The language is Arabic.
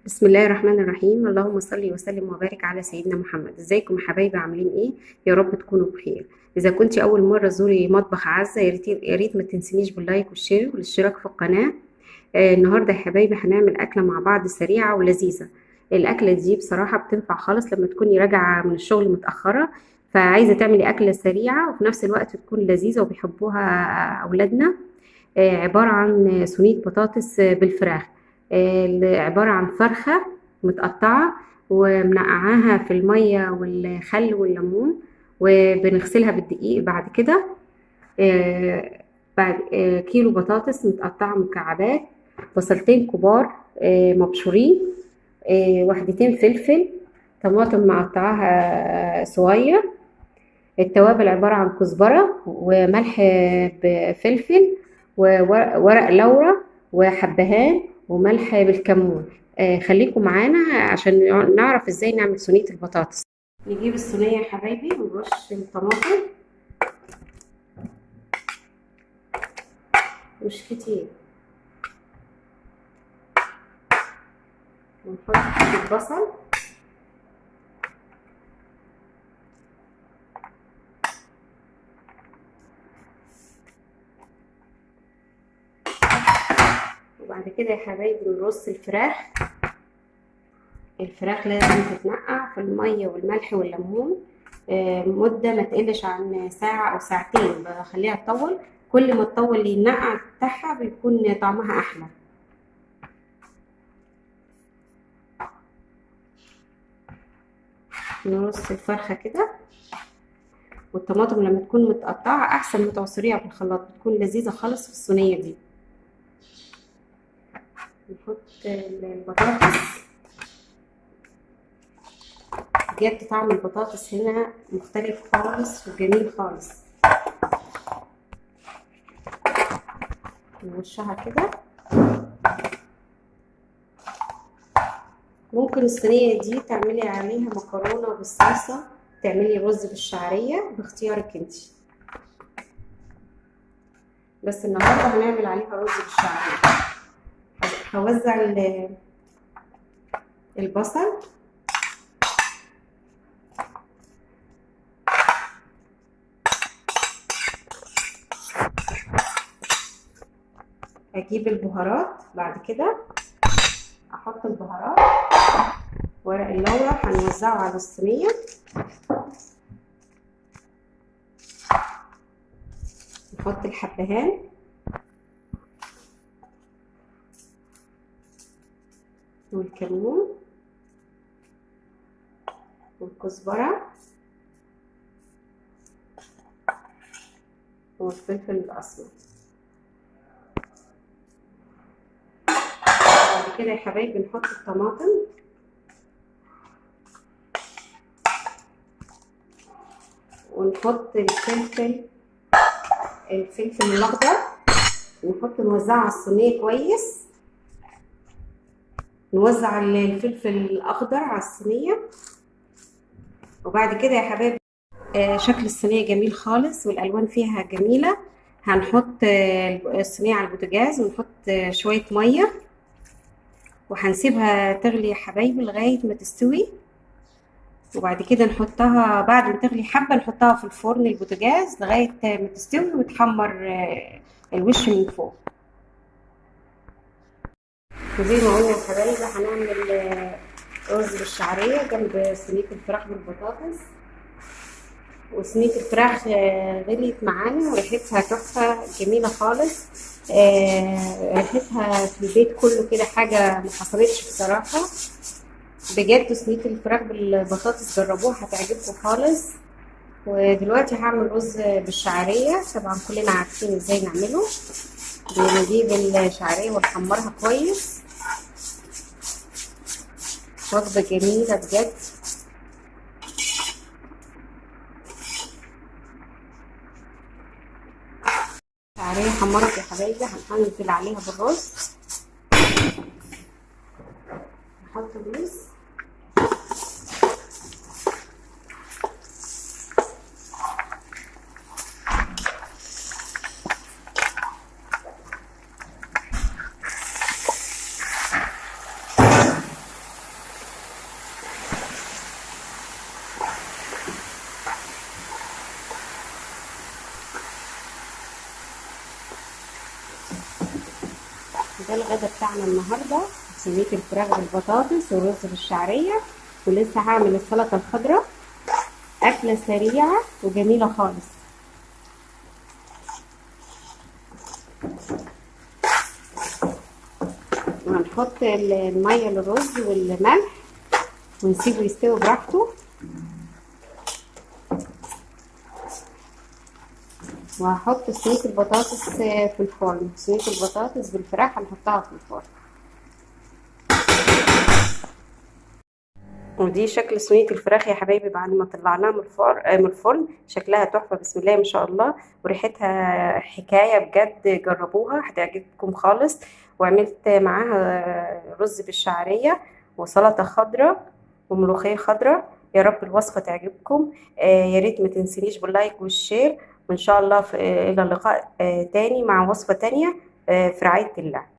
بسم الله الرحمن الرحيم. اللهم صل وسلم وبارك على سيدنا محمد. ازيكم يا حبايبي؟ عاملين ايه؟ يا رب تكونوا بخير. اذا كنت اول مره تزوري مطبخ عزه، يا ريت ما تنسينيش باللايك والشير والاشتراك في القناه. النهارده يا حبايبي هنعمل اكله مع بعض سريعه ولذيذه. الاكله دي بصراحه بتنفع خالص لما تكوني راجعه من الشغل متاخره، فعايزه تعملي اكله سريعه وفي نفس الوقت تكون لذيذه وبيحبوها اولادنا. عبارة عن صينية بطاطس بالفراخ. عبارة عن فرخة متقطعة ومنقعاها في المية والخل والليمون، وبنغسلها بالدقيق. بعد كده بعد كيلو بطاطس متقطعة مكعبات، بصلتين كبار مبشورين، وحدتين فلفل، طماطم مقطعاها صغير. التوابل عبارة عن كزبرة وملح بفلفل وورق لورا وحبهان وملح بالكمون. خليكم معانا عشان نعرف ازاي نعمل صينية البطاطس. نجيب الصينية يا حبايبي ونرش الطماطم، مش كتير، ونحط البصل وبعد كده يا حبايبي نرص الفراخ. الفراخ لازم تتنقع في المية والملح والليمون مدة ما تقلش عن ساعة أو ساعتين، بخليها تطول. كل ما تطول النقع بتاعها بيكون طعمها أحلى. نرص الفرخة كده، والطماطم لما تكون متقطعة أحسن ما تعصريها في الخلاط، بتكون لذيذة خالص في الصينية دي. نحط البطاطس. بجد طعم البطاطس هنا مختلف خالص وجميل خالص. نرشها كده. ممكن الصينية دي تعملي عليها مكرونة بالصلصة، تعملي رز بالشعرية، باختيارك انتي، بس النهاردة هنعمل عليها رز بالشعرية. هوزع البصل، اجيب البهارات. بعد كده احط البهارات، ورق اللورا هنوزعه على الصينيه، نحط الحبهان والكمون والكزبره والفلفل الاسمر. بعد كده يا حبايبي نحط الطماطم، ونحط الفلفل الاخضر، نوزعه على الصينيه كويس. نوزع الفلفل الاخضر على الصينيه. وبعد كده يا حبايبي شكل الصينيه جميل خالص والالوان فيها جميله. هنحط الصينيه على البوتاجاز ونحط شويه ميه، وهنسيبها تغلي يا حبايبي لغايه ما تستوي. وبعد كده نحطها بعد ما تغلي حبه، نحطها في الفرن البوتاجاز لغايه ما تستوي وتحمر الوش من فوق. وزي ما قلنا يا حبايبي هنعمل رز بالشعريه جنب صينيه الفراخ بالبطاطس. وصينيه الفراخ غليت معانا وريحتها تحفه جميله خالص. ريحتها في البيت كله كده حاجه ما حصلتش بصراحه. بجد صينيه الفراخ بالبطاطس جربوها هتعجبكم خالص. ودلوقتي هعمل رز بالشعريه. طبعا كلنا عارفين ازاي نعمله. بنجيب الشعريه ونحمرها كويس. وجبه جميله بجد. الشعريه حمرت يا حبايبي، هننزل عليها بالرز. نحط الرز، ده الغدا بتاعنا النهارده، صينيه الفراخ بالبطاطس والرز بالشعريه، ولسه هعمل السلطه الخضراء. اكله سريعه وجميله خالص. وهنحط الميه للرز والملح ونسيبه يستوي براحته. وهحط صينيه البطاطس في الفرن، صينيه البطاطس بالفراخ هنحطها في الفرن. ودي شكل صينية الفراخ يا حبايبي بعد ما طلعناها من الفرن. شكلها تحفة بسم الله ما شاء الله، وريحتها حكاية بجد. جربوها هتعجبكم خالص. وعملت معاها رز بالشعرية وسلطة خضراء وملوخية خضراء. يا رب الوصفة تعجبكم. يا ريت ما تنسونيش باللايك والشير، وإن شاء الله إلى اللقاء تاني مع وصفة تانية في رعاية الله.